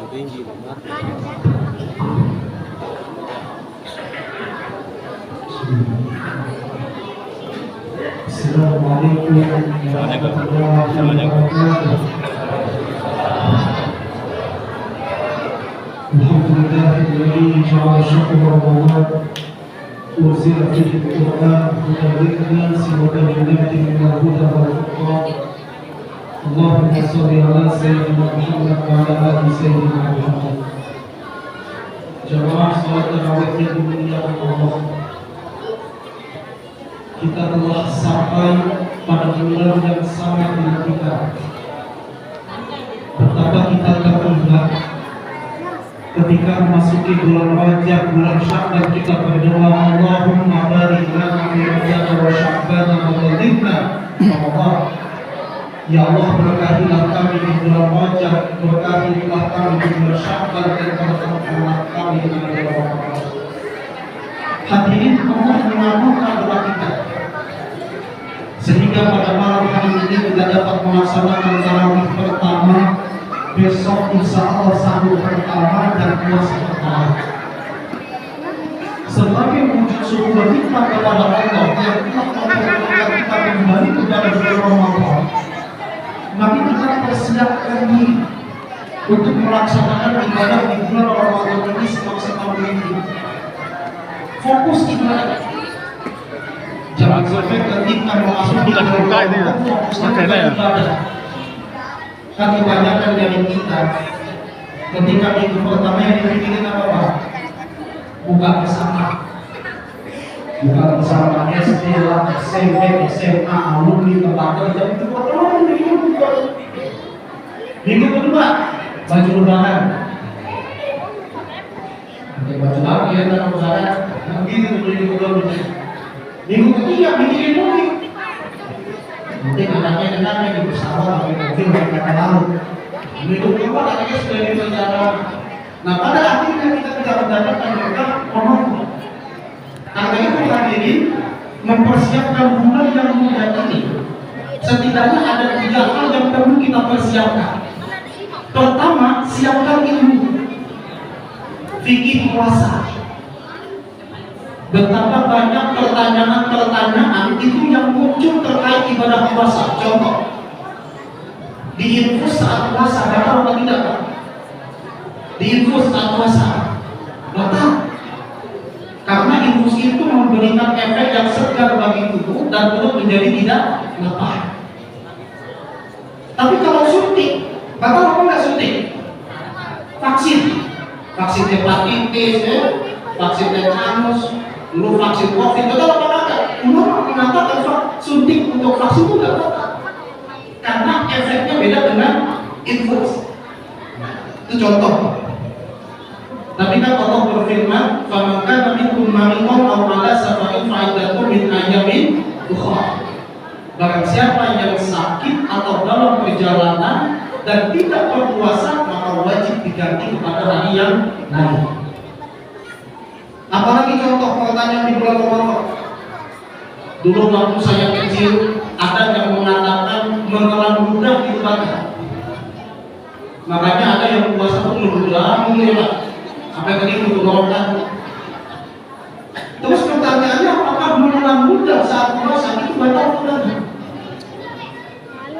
tinggi Assalamualaikum warahmatullahi wabarakatuh. Alhamdulillahilladzi ja'ala syahra Ramadan unzila fihi al-Qur'an hudan lin-nas wa bayyinatin minal huda wal furqan. Allahumma shalli ala sayyidina Muhammad wa ala ali sayyidina Muhammad. Jamaah salat tarawih yang dimuliakan Allah, kita telah sampai pada bulan yang sangat dinantikan. Betapa kita terlihat ketika memasuki bulan Rajab, bulan Sya'ban, kita berdoa, Allahumma barik lana fi Rajab wa Sya'ban wa balighna Ramadan. Ya Allah, berkahilah kami di bulan Rajab, berkahilah kami di bulan Sya'ban, dan berkahilah kami di bulan Ramadan. Hadirin, Allah mengabulkan doa kita, sehingga pada malam hari ini kita dapat melaksanakan tarawih pertama. Besok insya Allah sahur pertama dan puasa pertama. Sebagai wujud syukur kita kepada Allah yang telah memperkenalkan kita kembali kepada bulan Ramadan, maka kita persiapkan diri untuk melaksanakan ibadah di bulan Ramadan ini semaksimal mungkin. Fokus ibadah. Jangan sampai ketika memasuki bulan Ramadan fokusnya ibadah. Kan kebanyakan dari kita ketika minggu pertama yang dipikirin apa Pak? Buka bersama SD, SMP, SMA, alumni, tempat kerja itu pertama minggu kedua baju lebaran, pakai baju lagi ya tanah lebaran, begitu minggu kedua. Minggu ketiga mikirin mudik. Mungkin anaknya di pesawat, pakai mobil, pakai kapal laut. Minggu kedua anaknya sudah di perjalanan. Nah, pada akhirnya kita tidak mendapatkan mereka honor. Karena itu hadirin, mempersiapkan bulan yang mudah ini, setidaknya ada 3 hal yang perlu kita persiapkan. Pertama, siapkan ilmu, fikih puasa. Betapa banyak pertanyaan-pertanyaan itu yang muncul terkait ibadah puasa. Contoh, diinfus saat puasa batal atau tidak? Diinfus saat puasa batal, karena infus itu memberikan efek yang segar bagi tubuh dan perut menjadi tidak lapar. Tapi kalau suntik, batal apa enggak suntik? Vaksin hepatitis, vaksin tetanus, dulu vaksin COVID, betul apa enggak? Ulama mengatakan suntik untuk vaksin itu enggak batal, karena efeknya beda dengan infus. Itu contoh. Tapi kan Allah berfirman, "Faman kana minkum maridan aw ala safarin fa iddatun min ayyamin ukhra." Barang siapa yang sakit atau dalam perjalanan dan tidak berpuasa, maka wajib diganti kepada hari yang lain. Apalagi contoh pertanyaan di bulan Ramadan. Dulu waktu saya kecil, ada yang mengatakan menelan ludah di ibadah. Makanya ada yang puasa pun ludah mulai sampai tadi tenggorokan. Terus pertanyaannya, apakah menelan ludah saat puasa itu batal atau?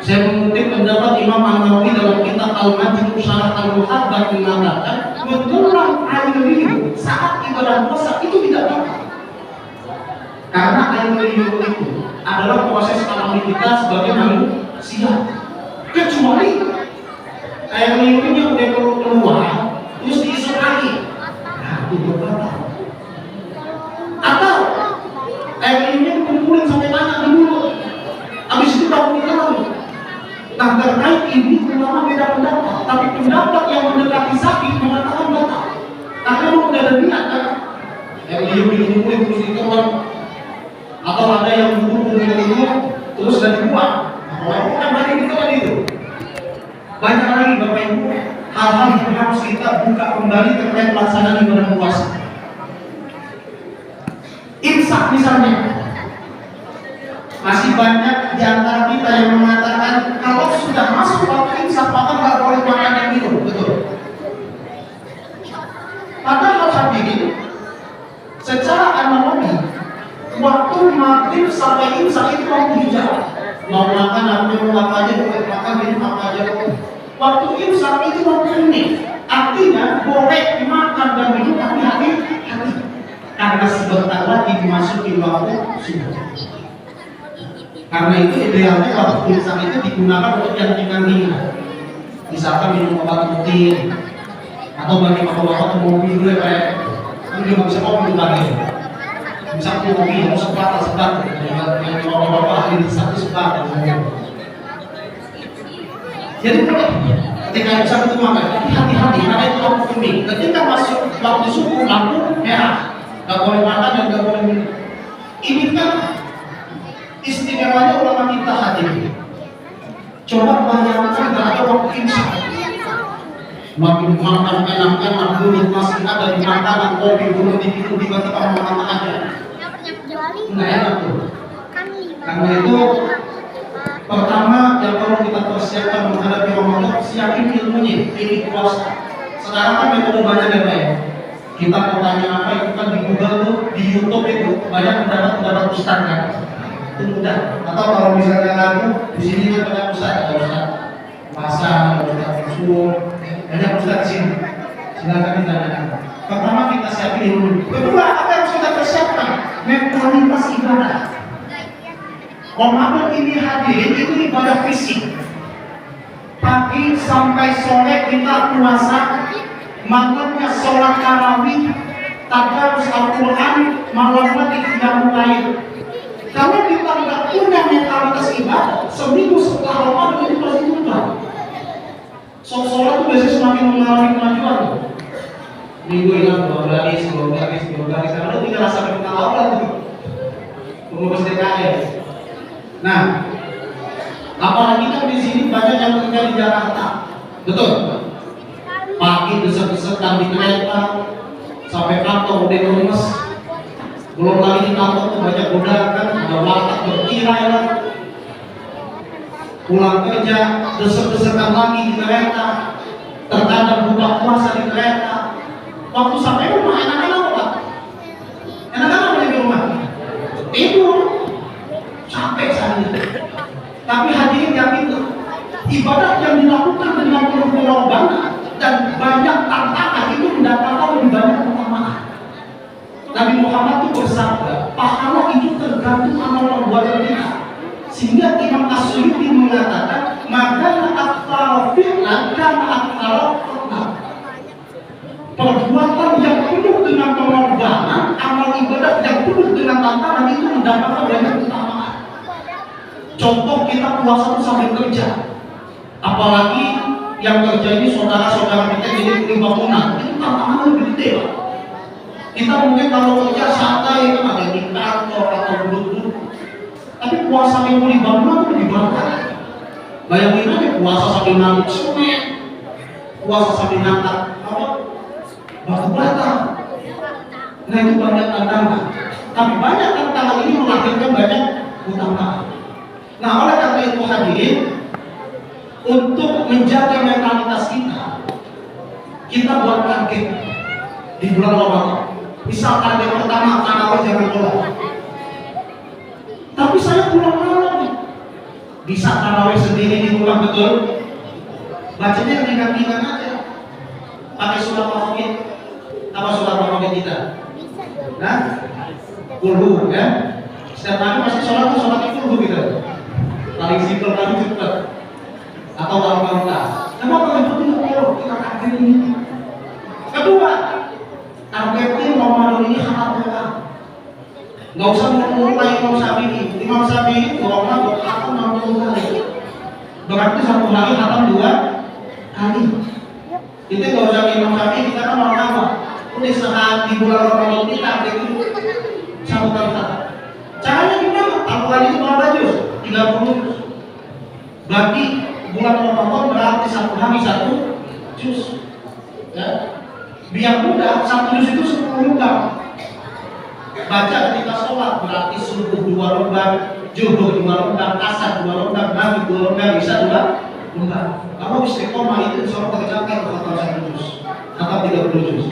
Saya mengutip pendapat Imam An-Nawawi dalam kitab Al-Majmu' Syarah Al-Muhaddats mengatakan, menelan air liur saat ibadah puasa itu tidak batal. Karena air liur itu adalah proses alami kita sebagai manusia. Kecuali air liurnya udah keluar, terus diisi lagi, nah itu batal. Atau air liurnya dikumpulin sampai banyak di mulut, habis itu baru ditelan. Nah, terkait ini ulama beda pendapat, tapi pendapat yang mendekati sakit mengatakan batal. Karena memang udah ada niat kan, air liur dikumpulin terus ditelan. Atau ada yang dulu terus dan dibuang. Kalau kan banyak itu kan itu. Banyak lagi Bapak Ibu hal-hal yang harus kita buka kembali terkait pelaksanaan ibadah puasa. Imsak misalnya, masih banyak di antara kita yang mengatakan kalau sudah masuk waktu imsak maka nggak boleh makan yang minum, betul? Waktu imsak itu waktu ini. Artinya boleh dimakan dan minum tapi hati-hati. Karena sebentar lagi dimasuki waktu subuh. Karena itu idealnya waktu imsak itu digunakan untuk yang ringan-ringan. Misalkan minum obat rutin atau bagi bapak-bapak mobil dulu ya kayak kan dia nggak bisa kopi lagi. Misalkan kopi mau sebat yang bapak-bapak ahli satu sebat. Jadi ketika imsak itu makan, tapi hati-hati karena itu lampu kuning. Ketika masuk waktu subuh lampu merah, nggak boleh makan dan nggak boleh minum. Ini kan istimewanya ulama kita hadir. Coba bayangkan ada waktu imsak, makin makan enak-enak, dulu masih ada di makanan, kopi belum diminum, tiba-tiba makan aja. Nggak enak tuh. Karena itu pertama yang perlu kita persiapkan menghadapi Ramadan, siapin ilmunya, ini puasa. Sekarang kan metode banyak ya Pak ya. Kita mau tanya apa itu kan di Google tuh, di YouTube itu banyak pendapat ustaz kan. Itu mudah. Atau kalau misalnya kamu di sini kan banyak ustaz, ada ustaz pasang, ada ustaz usul, banyak ustaz di sini. Silakan ditanyakan. Pertama kita siapin ilmu. Kedua apa yang harus kita persiapkan? Mentalitas ibadah. Ramadan ini hadirin itu ibadah fisik. Pagi sampai sore kita puasa, malamnya sholat tarawih, tadarus Al-Quran, malam lagi qiyamul lail. Kalau kita nggak punya mentalitas ibadah, seminggu setelah Ramadan itu pasti lupa. Sholat itu biasanya semakin mengalami kemajuan. Minggu ingat 2 baris, karena itu tinggal rasa kita awal tuh. Pengurus DKM. Nah, apalagi kan di sini banyak yang tinggal di Jakarta, betul? Pagi desek-desekan di kereta, sampai kantor udah lemes. Belum lagi di kantor tuh banyak godakan, ada warteg bertirai lah. Pulang kerja, desek-desekan lagi di kereta, terkadang buka puasa di kereta. Waktu sampai rumah enak-enak apa? Enak-enak di rumah? Tidur. Capek saya. Tapi hadirin yang itu ibadah yang dilakukan dengan penuh pengorbanan dan banyak tantangan itu mendatangkan lebih banyak keutamaan. Nabi Muhammad itu bersabda, pahala itu tergantung amal perbuatan kita. Sehingga Imam As-Suyuti mengatakan, maka aktsara fi'lan kana aktsara fadlan. Perbuatan yang penuh dengan pengorbanan, amal ibadah yang penuh dengan tantangan itu mendapatkan banyak keutamaan. Contoh kita puasa itu sambil kerja, apalagi yang kerja ini saudara-saudara kita jadi beli bangunan, itu tantangannya lebih gede Pak. Kita mungkin kalau kerja santai itu ada di kantor atau duduk-duduk, tapi puasa yang beli bangunan itu lebih berat. Bayangin aja puasa sambil nangkut semen, puasa sambil nangkut apa? Batu bata. Nah itu banyak tantangan. Tapi banyak tantangan ini melahirkan banyak keutamaan. Nah oleh karena itu hadirin, untuk menjaga mentalitas kita buat target di bulan Ramadan. Misal target pertama tarawih jangan bola. Tapi saya pulang malam nih. Bisa tarawih sendiri di rumah betul. Bacanya ringan-ringan aja. Pakai surat Al-Fatihah. Apa surat Al-Fatihah kita? Nah, kulhu ya. Setiap hari pasti sholat kulhu gitu. Paling simpel paling cepat. Atau Al-Fatihah. Kenapa itu tidak kita target ini? Kedua, targetin Ramadan ini khatam Quran. Nggak usah mulai Imam Syafi'i. Imam Syafi'i Ramadan khatam 60 kali. Berarti satu hari khatam 2 kali. Kita nggak usah Imam Syafi'i, kita kan orang apa? Udah saat di bulan Ramadan ini targetin 1 kali khatam. Caranya gimana? Al-Quran itu berapa juz? 30 juz. Berarti bulan Ramadan berarti 1 hari 1 juz. Ya. Biar mudah, 1 juz itu 10 lembar. Baca ketika sholat berarti subuh 2 lembar, zuhur 2 lembar, asar 2 lembar, maghrib 2 lembar, isya 2 lembar. Kalau istiqomah itu insya Allah tercapai khatam 1 juz, khatam 30 juz.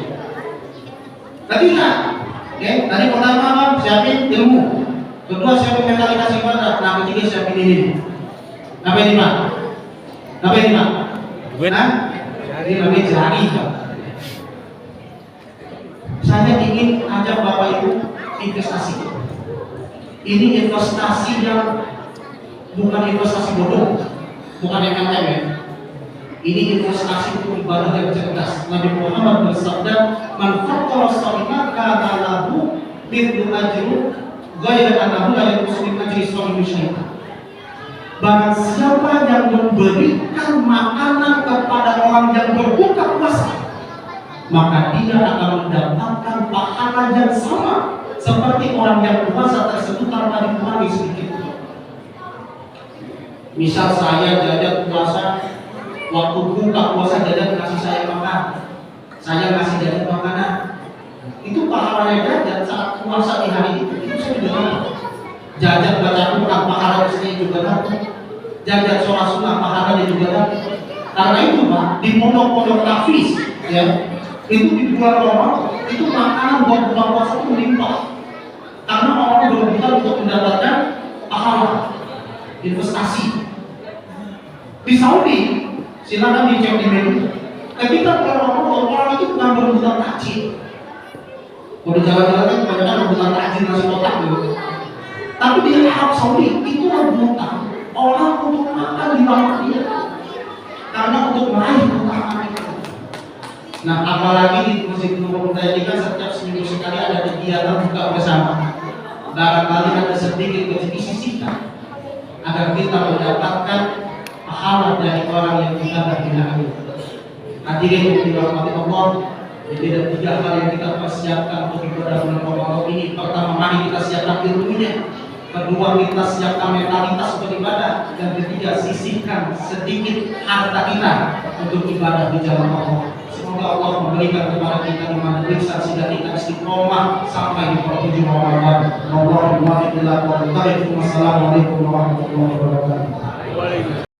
Ketiga, ya, tadi pertama apa? Siapin ilmu. Kedua siapin mentalitas ibadah. Nah ketiga siapin ini. Apa ini Pak? Apa ini Pak? Nah, ini namanya jari, Pak. Saya ingin ajak Bapak Ibu investasi. Ini investasi yang bukan investasi bodoh, bukan MLM ya. Ini investasi untuk ibadah yang cerdas. Nabi Muhammad bersabda, "Man faqqara sha'iman kana lahu mithlu ajru ghayra annahu la yanqusu min ajri sha'imi syai'an." Barang siapa yang memberikan makanan kepada orang yang berbuka puasa, maka dia akan mendapatkan pahala yang sama seperti orang yang puasa tersebut tanpa dikurangi sedikit. Misal saya jajan puasa, waktu buka puasa jajan kasih saya makan, saya ngasih jajan makanan, itu pahalanya jajan saat puasa di hari itu saya juga dapat. Jajan baca Quran pahalanya saya juga dapat. Jajan sholat sunnah pahalanya juga dapat. Karena itu Pak, di pondok-pondok tahfiz ya, itu di bulan Ramadan itu makanan buat buka puasa itu melimpah. Karena orang berebutan untuk mendapatkan pahala investasi. Di Saudi, silakan dicek di menu. Ketika bulan Ramadan orang itu bukan berebutan takjil. Kalau di jalan-jalan kan kebanyakan rebutan takjil nasi kotak gitu. Tapi di Arab Saudi itu rebutan orang untuk makan di rumah dia. Karena untuk meraih keutamaan itu. Nah, apalagi di Masjid Nurul Huda ini kan setiap seminggu sekali ada kegiatan buka bersama. Barangkali ada sedikit rezeki sisihkan agar kita mendapatkan pahala dari orang yang kita berhina. Hadirin yang dirahmati Allah, ada 3 hal yang kita persiapkan untuk ibadah bulan Ramadan ini. Pertama, mari kita siapkan ilmunya. Kedua, kita siapkan mentalitas untuk ibadah. Dan ketiga, sisihkan sedikit harta kita untuk ibadah di jalan Allah. Semoga Allah memberikan kepada kita iman dan ihsan sehingga kita istiqomah sampai di penghujung Ramadan. Wassalamualaikum warahmatullahi wabarakatuh.